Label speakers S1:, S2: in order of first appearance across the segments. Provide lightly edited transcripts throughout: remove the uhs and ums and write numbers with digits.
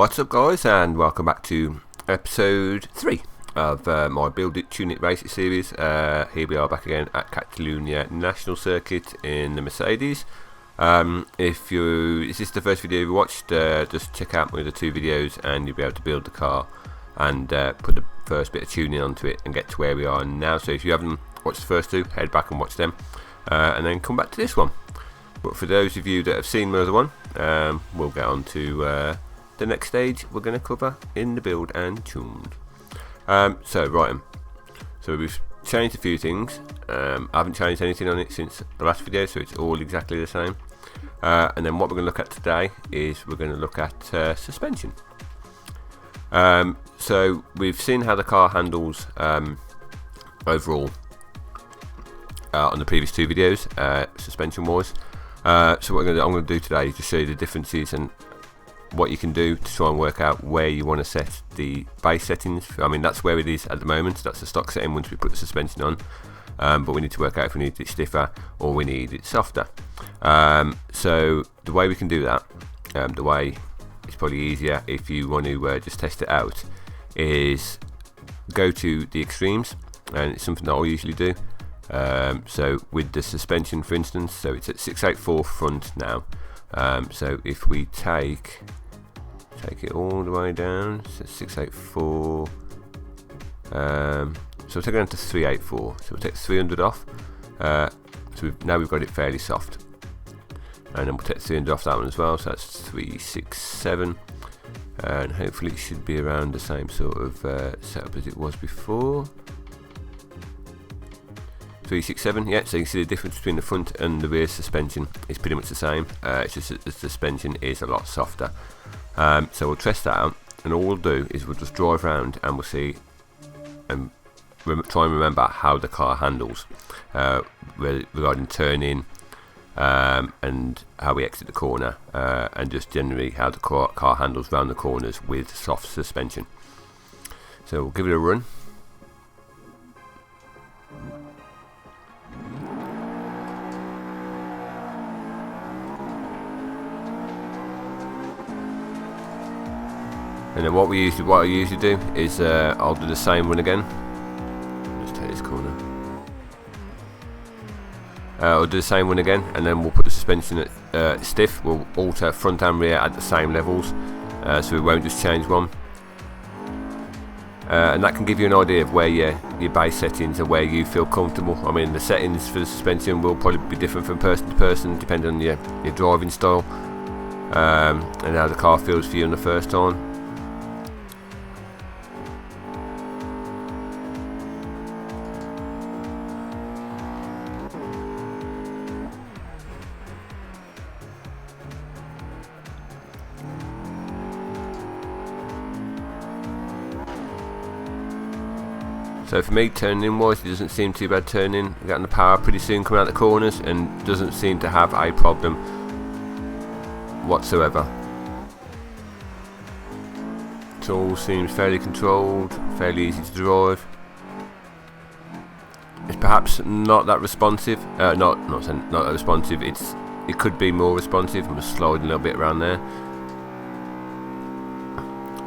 S1: What's up, guys, and welcome back to episode 3 of my Build It, Tune It, Race It series. Here we are back again at Catalunya National Circuit in the Mercedes. If this is the first video you watched, just check out my other 2 videos and you'll be able to build the car and put the first bit of tuning onto it and get to where we are now. So if you haven't watched the first 2, head back and watch them and then come back to this one. But for those of you that have seen my other one, we'll get on to the next stage we're going to cover in the build and tuned. So we've changed a few things. I haven't changed anything on it since the last video, so it's all exactly the same. And then what we're going to look at today is we're going to look at suspension. So we've seen how the car handles overall on the previous 2 videos, suspension wise. So what I'm going to do today is just show you the differences and what you can do to try and work out where you want to set the base settings. I mean, that's where it is at the moment. That's the stock setting once we put the suspension on, but we need to work out if we need it stiffer or we need it softer. So the way we can do that, the way it's probably easier if you want to just test it out, is go to the extremes, and it's something that I usually do. So with the suspension, for instance, so it's at 684 front now. So if we take it all the way down, so 684, so we'll take it down to 384, so we'll take 300 off, so now we've got it fairly soft, and then we'll take 300 off that one as well, so that's 367, and hopefully it should be around the same sort of setup as it was before. 367, yeah, so you can see the difference between the front and the rear suspension is pretty much the same. It's just that the suspension is a lot softer. So we'll test that out, and all we'll do is we'll just drive around and we'll see and try and remember how the car handles regarding turning and how we exit the corner, and just generally how the car handles around the corners with soft suspension. So we'll give it a run. And then what I usually do is I'll do the same one again. Just take this corner. I'll do the same one again, and then we'll put the suspension at stiff. We'll alter front and rear at the same levels, so we won't just change one. And that can give you an idea of where your base settings are, where you feel comfortable. I mean, the settings for the suspension will probably be different from person to person, depending on your driving style and how the car feels for you on the first time. So for me, turning wise, it doesn't seem too bad turning. We're getting the power pretty soon coming out the corners, and doesn't seem to have a problem whatsoever. It all seems fairly controlled, fairly easy to drive. It's perhaps not that responsive. Not that responsive. It could be more responsive. I'm just sliding a little bit around there.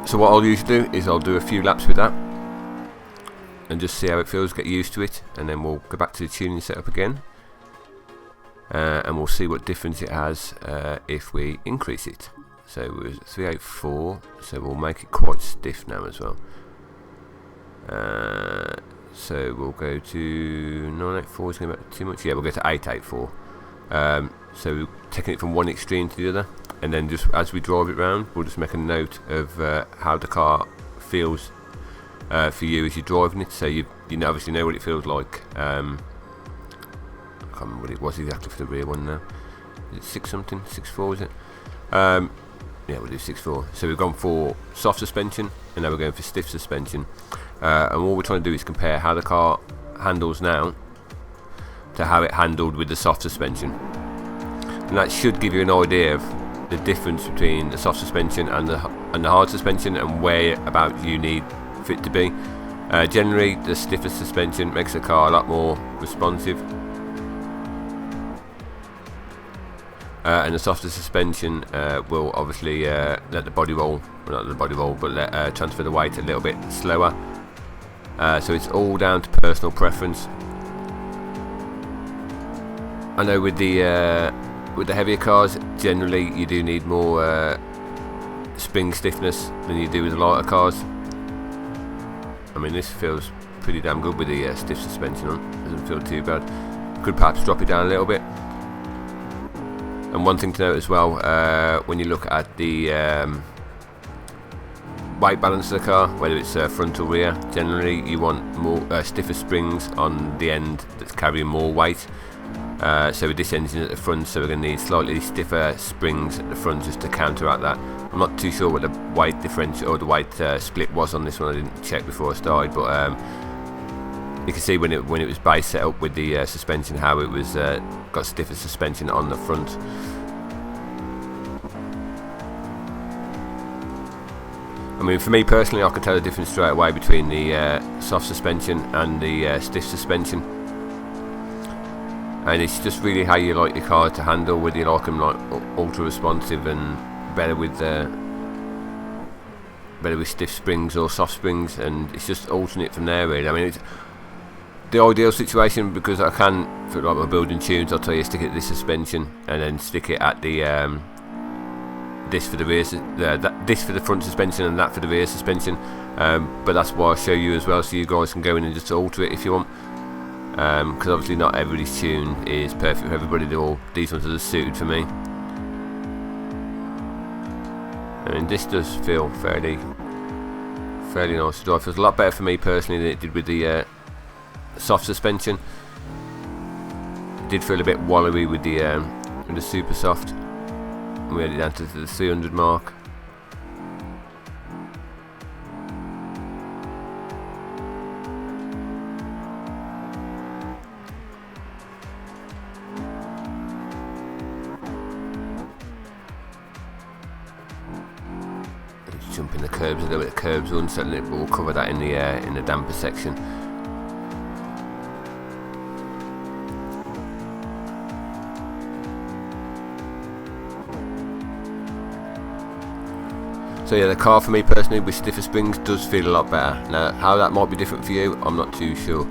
S1: So what I'll usually do is I'll do a few laps with that and just see how it feels, get used to it, and then we'll go back to the tuning setup again, and we'll see what difference it has if we increase it. So it was 384, so we'll make it quite stiff now as well. So we'll go to 984, is going to be too much? Yeah, we'll go to 884. So we're taking it from one extreme to the other, and then just as we drive it round, we'll just make a note of how the car feels for you as you're driving it, so you obviously know what it feels like. I can't remember what it was exactly for the rear one now. Is it 6 something? 6.4 is it? Yeah, we'll do 6.4. So we've gone for soft suspension, and now we're going for stiff suspension. And all we're trying to do is compare how the car handles now to how it handled with the soft suspension. And that should give you an idea of the difference between the soft suspension and the hard suspension, and where about you need it to be. Generally, the stiffer suspension makes the car a lot more responsive, and the softer suspension will obviously let the body roll, well, not the body roll, but let transfer the weight a little bit slower. So it's all down to personal preference. I know with the heavier cars, generally you do need more spring stiffness than you do with the lighter cars. I mean, this feels pretty damn good with the stiff suspension on. Doesn't feel too bad. Could perhaps drop it down a little bit. And one thing to note as well, when you look at the weight balance of the car, whether it's front or rear, generally you want more stiffer springs on the end that's carrying more weight. So with this engine at the front, so we're going to need slightly stiffer springs at the front just to counteract that. I'm not too sure what the weight differential or the weight split was on this one. I didn't check before I started, but you can see when it was base set up with the suspension, how it was got stiffer suspension on the front. I mean, for me personally, I can tell the difference straight away between the soft suspension and the stiff suspension. And it's just really how you like your car to handle, whether you like them like ultra responsive and better with stiff springs or soft springs, and it's just alternate from there really. I mean, it's the ideal situation, because I can, for like my building tunes, I'll tell you stick it at this suspension and then stick it at the this for the rear, this for the front suspension and that for the rear suspension. But that's why I show you as well, so you guys can go in and just alter it if you want. Because obviously not everybody's tune is perfect for everybody. These ones are just suited for me. I mean, this does feel fairly nice to drive. Feels a lot better for me personally than it did with the soft suspension. It did feel a bit wallowy with the super soft. We had it down to the 300 mark. Jumping the curbs, a little bit of curbs unsettling it, but we'll cover that in the damper section. So yeah, the car for me personally with stiffer springs does feel a lot better. Now, how that might be different for you, I'm not too sure.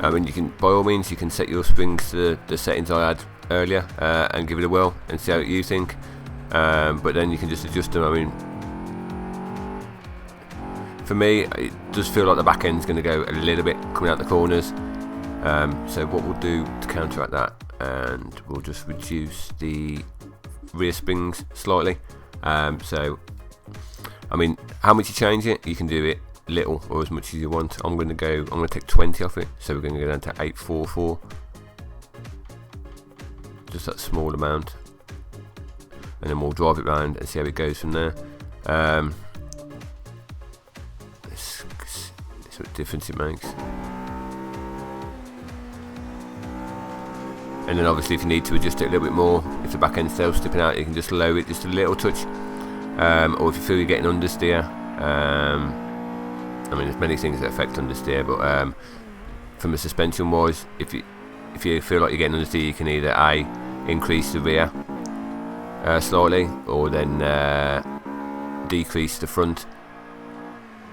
S1: I mean, you can, by all means, you can set your springs to the settings I had earlier and give it a whirl and see how you think. But then you can just adjust them. I mean, for me, it does feel like the back end's going to go a little bit coming out the corners. So what we'll do to counteract that, and we'll just reduce the rear springs slightly. So, I mean, how much you change it, you can do it little or as much as you want. I'm going to take 20 off it, so we're going to go down to 844. Just that small amount, and then we'll drive it round and see how it goes from there. Let's see what difference it makes. And then obviously if you need to adjust it a little bit more, if the back end still slipping out, you can just lower it just a little touch. Or if you feel you're getting understeer, I mean there's many things that affect understeer, but from a suspension wise, if you feel like you're getting understeer, you can either A, increase the rear slightly, or then decrease the front.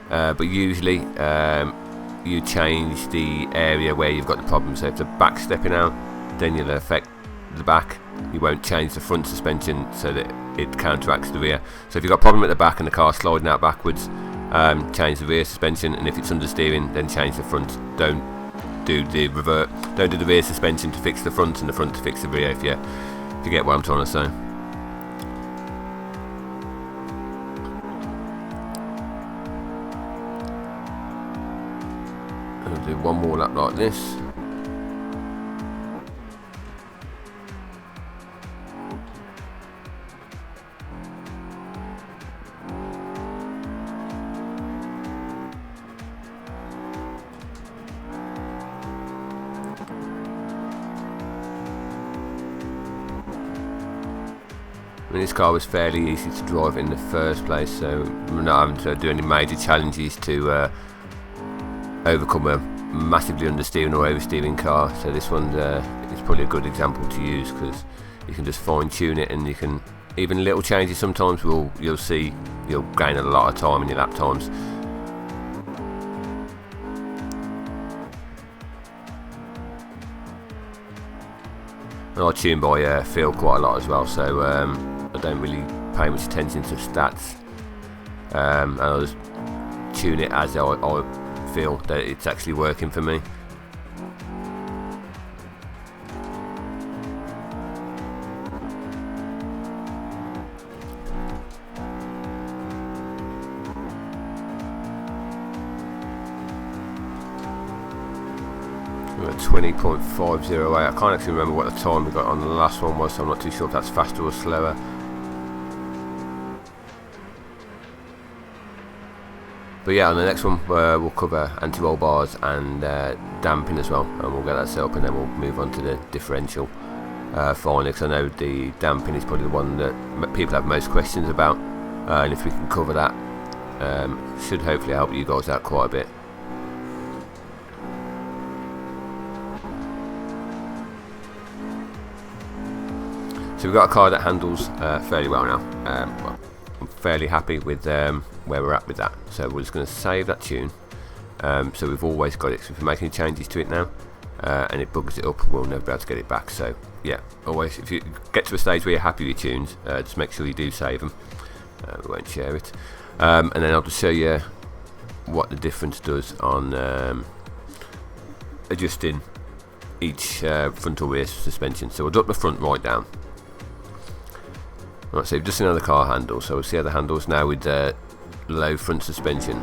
S1: But usually you change the area where you've got the problem. So if the back's stepping out, then you'll affect the back. You won't change the front suspension so that it counteracts the rear. So if you've got a problem at the back and the car's sliding out backwards, change the rear suspension, and if it's understeering, then change the front. Don't do the revert. Don't do the rear suspension to fix the front and the front to fix the rear, if you get what I'm trying to say. I'll do one more lap like this. I mean, this car was fairly easy to drive in the first place, so we're not having to do any major challenges to overcome a massively understeering or oversteering car. So this one is probably a good example to use, because you can just fine tune it, and you can even little changes sometimes you'll see you'll gain a lot of time in your lap times. And I tune by feel quite a lot as well, so I don't really pay much attention to stats, and I just tune it as I feel that it's actually working for me. We're at 20.508. I can't actually remember what the time we got on the last one was, so I'm not too sure if that's faster or slower. But yeah, on the next one we'll cover anti-roll bars and damping as well, and we'll get that set up, and then we'll move on to the differential finally, because I know the damping is probably the one that people have most questions about, and if we can cover that, should hopefully help you guys out quite a bit. So we've got a car that handles fairly well now. Well, I'm fairly happy with where we're at with that. So we're just going to save that tune. So we've always got it. So if we make any changes to it now, and it bugs it up, we'll never be able to get it back. So yeah, always, if you get to a stage where you're happy with your tunes, just make sure you do save them. We won't share it. And then I'll just show you what the difference does on adjusting each front or rear suspension. So we'll drop the front right down. Right, so we've just seen how the car handles, so we'll see how the handles now with low front suspension.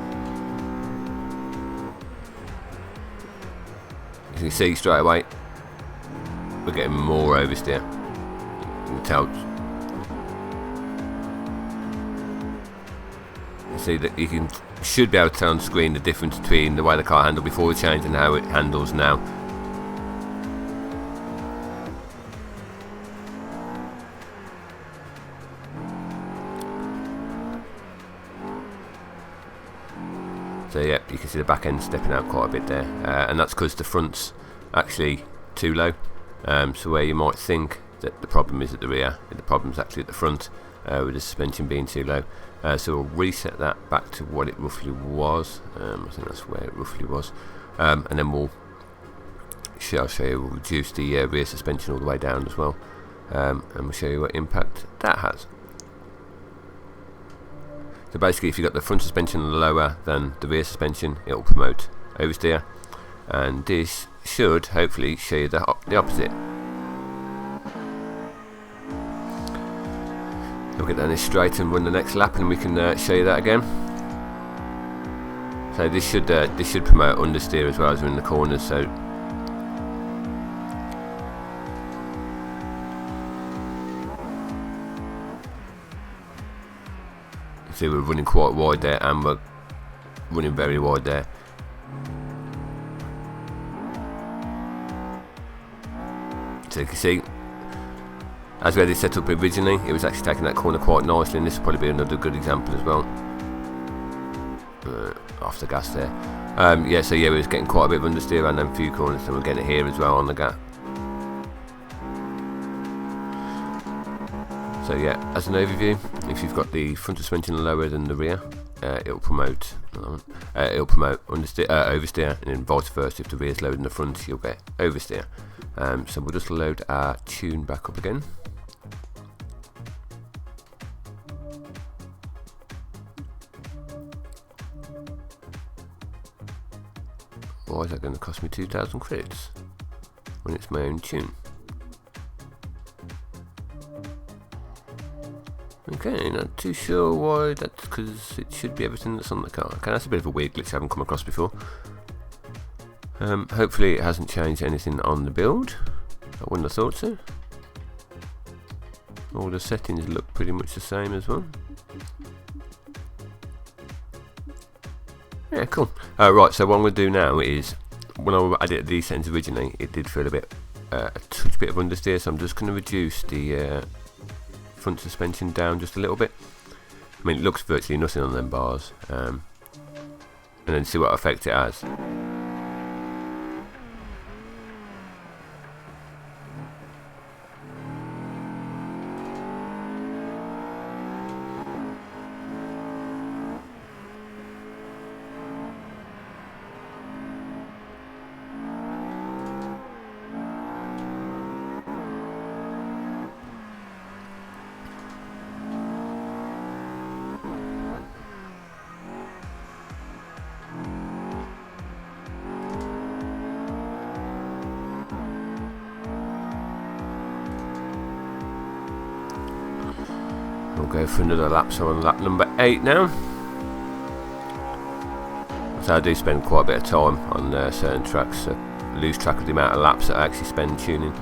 S1: As you can see straight away, we're getting more oversteer. You can tell. You see that you should be able to tell on screen the difference between the way the car handled before we changed and how it handles now. So yeah, you can see the back end stepping out quite a bit there, and that's because the front's actually too low. So where you might think that the problem is at the rear, the problem's actually at the front, with the suspension being too low. So we'll reset that back to what it roughly was. I think that's where it roughly was, and then I'll show you. We'll reduce the rear suspension all the way down as well, and we'll show you what impact that has. So basically, if you've got the front suspension lower than the rear suspension, it will promote oversteer, and this should hopefully show you the opposite. We'll get down this straight and run the next lap, and we can show you that again. So this should promote understeer as well as we're in the corners. So see, we're running quite wide there, and we're running very wide there. So you can see, as we had it set up originally, it was actually taking that corner quite nicely, and this will probably be another good example as well. Off the gas there. Yeah, so yeah, we was getting quite a bit of understeer around them few corners, and we're getting it here as well on the gap. So yeah, as an overview, if you've got the front suspension lower than the rear, it'll promote understeer, oversteer, and then vice versa. If the rear is lower than the front, you'll get oversteer. So we'll just load our tune back up again. Why is that going to cost me 2,000 credits when it's my own tune? Okay, not too sure why. That's because it should be everything that's on the car. Okay, that's a bit of a weird glitch I haven't come across before. Hopefully it hasn't changed anything on the build. I wouldn't have thought so. All the settings look pretty much the same as well. Yeah, cool. Right, so what I'm going to do now is, when I added these settings originally, it did feel a touch bit of understeer, so I'm just going to reduce the front suspension down just a little bit. I mean, it looks virtually nothing on them bars, and then see what effect it has. go for another lap. So on lap number 8 now. So I do spend quite a bit of time on certain tracks, so I lose track of the amount of laps that I actually spend tuning.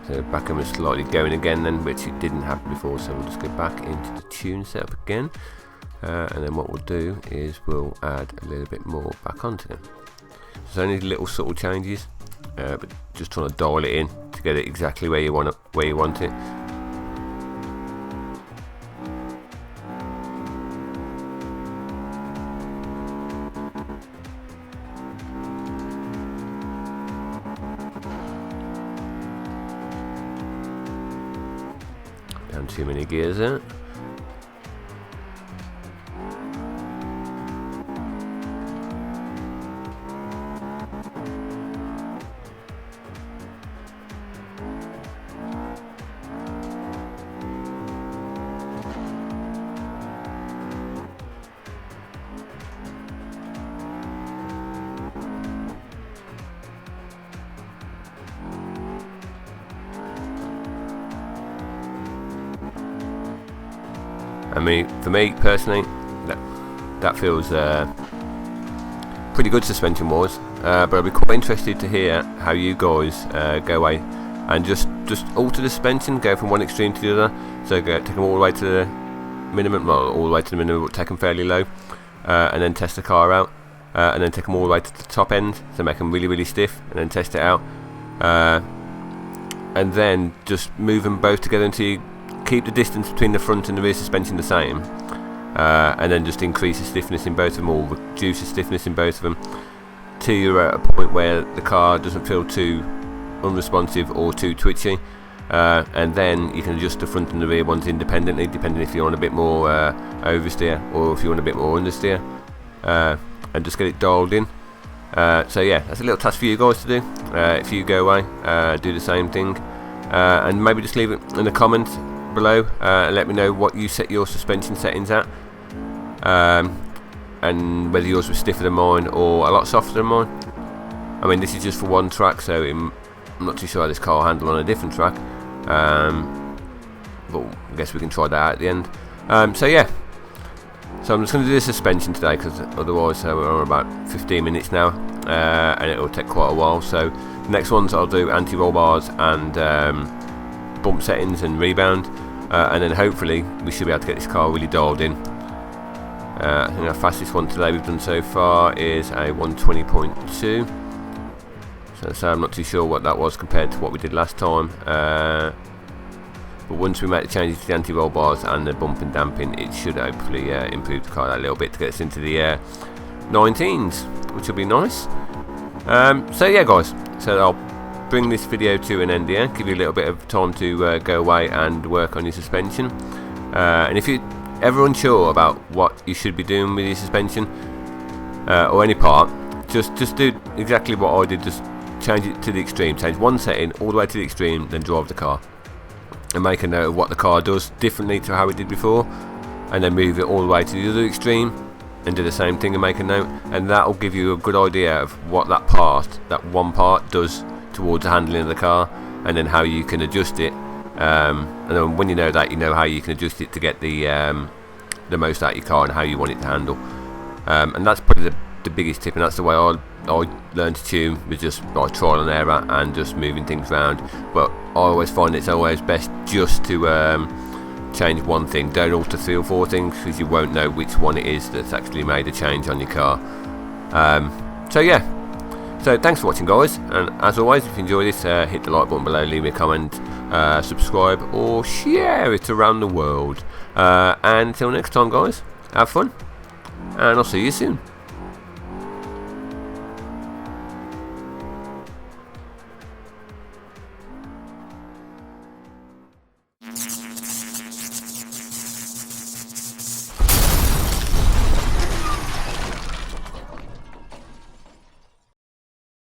S1: So back and slightly going again then, which it didn't happen before, so we'll just go back into the tune setup again, and then what we'll do is we'll add a little bit more back onto them. So only little subtle changes, but just trying to dial it in to get it exactly where you want it. Down too many gears there. I mean, for me personally, that feels pretty good suspension wise, but I'll be quite interested to hear how you guys go away and just alter the suspension, go from one extreme to the other, so take them all the way to the minimum, well, all the way to the minimum, but take them fairly low, and then test the car out, and then take them all the way to the top end, so make them really, really stiff, and then test it out, and then just move them both together until you keep the distance between the front and the rear suspension the same, and then just increase the stiffness in both of them, or reduce the stiffness in both of them, till you're at a point where the car doesn't feel too unresponsive or too twitchy, and then you can adjust the front and the rear ones independently, depending if you want a bit more oversteer or if you want a bit more understeer, and just get it dialed in. So yeah, that's a little task for you guys to do. If you go away, do the same thing, and maybe just leave it in the comments below, and let me know what you set your suspension settings at, and whether yours was stiffer than mine or a lot softer than mine. I mean, this is just for one track, so I'm not too sure how this car will handle on a different track, but I guess we can try that out at the end. So yeah, so I'm just going to do the suspension today, because otherwise we're on about 15 minutes now, and it will take quite a while. So the next ones I'll do anti-roll bars and bump settings and rebound, and then hopefully we should be able to get this car really dialed in. I think our fastest one today we've done so far is a 120.2, so I'm not too sure what that was compared to what we did last time, but once we make the changes to the anti-roll bars and the bump and damping, it should hopefully improve the car a little bit to get us into the 19s, which will be nice. So yeah guys, so I'll bring this video to an end here, give you a little bit of time to go away and work on your suspension, and if you're ever unsure about what you should be doing with your suspension, or any part, just do exactly what I did. Just change it to the extreme, change one setting all the way to the extreme, then drive the car and make a note of what the car does differently to how it did before, and then move it all the way to the other extreme and do the same thing and make a note, and that will give you a good idea of what that one part does towards the handling of the car, and then how you can adjust it, and then when you know that, you know how you can adjust it to get the most out of your car and how you want it to handle, and that's probably the biggest tip, and that's the way I learned to tune, was just by trial and error and just moving things around. But I always find it's always best just to change one thing, don't alter 3 or 4 things, because you won't know which one it is that's actually made a change on your car. So yeah, so thanks for watching guys, and as always, if you enjoyed this, hit the like button below, leave me a comment, subscribe or share it around the world, and until next time guys, have fun, and I'll see you soon.